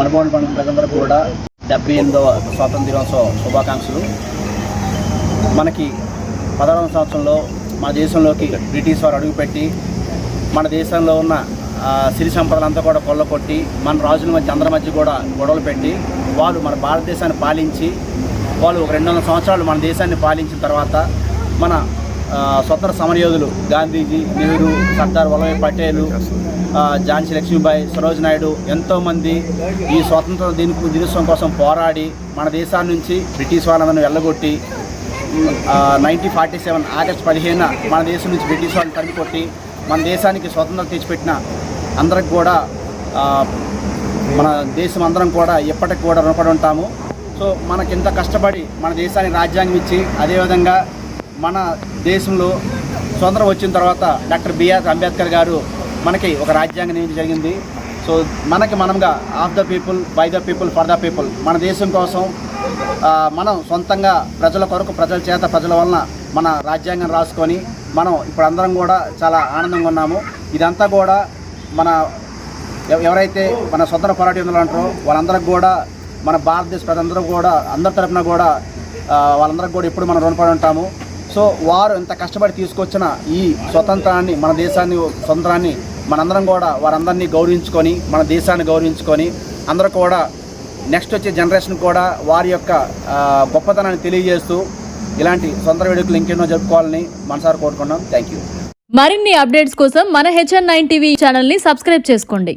మనబోని పండుగ ప్రజలందరూ కూడా 78వ స్వాతంత్ర దినోత్సవ శుభాకాంక్షలు. మనకి 16వ సంవత్సరంలో మన దేశంలోకి బ్రిటిష్ వారు అడుగుపెట్టి మన దేశంలో ఉన్న సిరి సంపదలంతా కూడా కొల్లకొట్టి మన రాజుల మధ్య అందరి మధ్య కూడా గొడవలు పెట్టి వాళ్ళు మన భారతదేశాన్ని పాలించి వాళ్ళు ఒక 200 సంవత్సరాలు మన దేశాన్ని పాలించిన తర్వాత మన స్వతంత్ర సమరయోధులు గాంధీజీ, నెహ్రూ, సర్దార్ వల్లభాయ్ పటేల్, ఝాన్సీ లక్ష్మీబాయి, సరోజ్ నాయుడు ఎంతోమంది ఈ స్వాతంత్ర దినోత్సవం కోసం పోరాడి మన దేశాన్ని నుంచి బ్రిటిష్ వాళ్ళందరినీ వెళ్ళగొట్టి 1947 ఆగస్టు 15 మన దేశం నుంచి బ్రిటిష్ వాళ్ళని తరిమికొట్టి మన దేశానికి స్వతంత్రం తెచ్చిపెట్టిన అందరికి కూడా మన దేశం అందరం కూడా ఎప్పటికి కూడా రుణపడి ఉంటాము. సో మనకింత కష్టపడి మన దేశానికి రాజ్యాంగం ఇచ్చి అదేవిధంగా మన దేశంలో స్వతంత్రం వచ్చిన తర్వాత డాక్టర్ బిఆర్ అంబేద్కర్ గారు మనకి ఒక రాజ్యాంగం నిర్మించడం జరిగింది. సో మనంగా of the people, by the people, for the people మన దేశం కోసం మనం సొంతంగా ప్రజల కొరకు, ప్రజల చేత, ప్రజల వలన మన రాజ్యాంగం రాసుకొని మనం ఇప్పుడు అందరం కూడా చాలా ఆనందంగా ఉన్నాము. ఇదంతా కూడా మన ఎవరైతే మన స్వతంత్ర పోరాటంలో అంటారో వాళ్ళందరికీ కూడా మన భారతదేశ ప్రజలందరూ కూడా అందరి తరఫున కూడా వాళ్ళందరికీ కూడా ఎప్పుడు మనం రుణపడి ఉంటాము. సో వారు ఎంత కష్టపడి తీసుకొచ్చిన ఈ స్వతంత్రాన్ని, మన దేశాన్ని స్వతంత్రాన్ని మనందరం కూడా వారందరినీ గౌరవించుకొని, మన దేశాన్ని గౌరవించుకొని అందరూ కూడా నెక్స్ట్ వచ్చే జనరేషన్ కూడా వారి యొక్క గొప్పతనాన్ని తెలియజేస్తూ ఇలాంటి స్వతంత్ర వేడుకలు ఇంకెన్నో జరుపుకోవాలని మనసారి కోరుకున్నాం. Thank you. మరిన్ని అప్డేట్స్ కోసం మన HN9 టీవీ ఛానల్ని సబ్స్క్రైబ్ చేసుకోండి.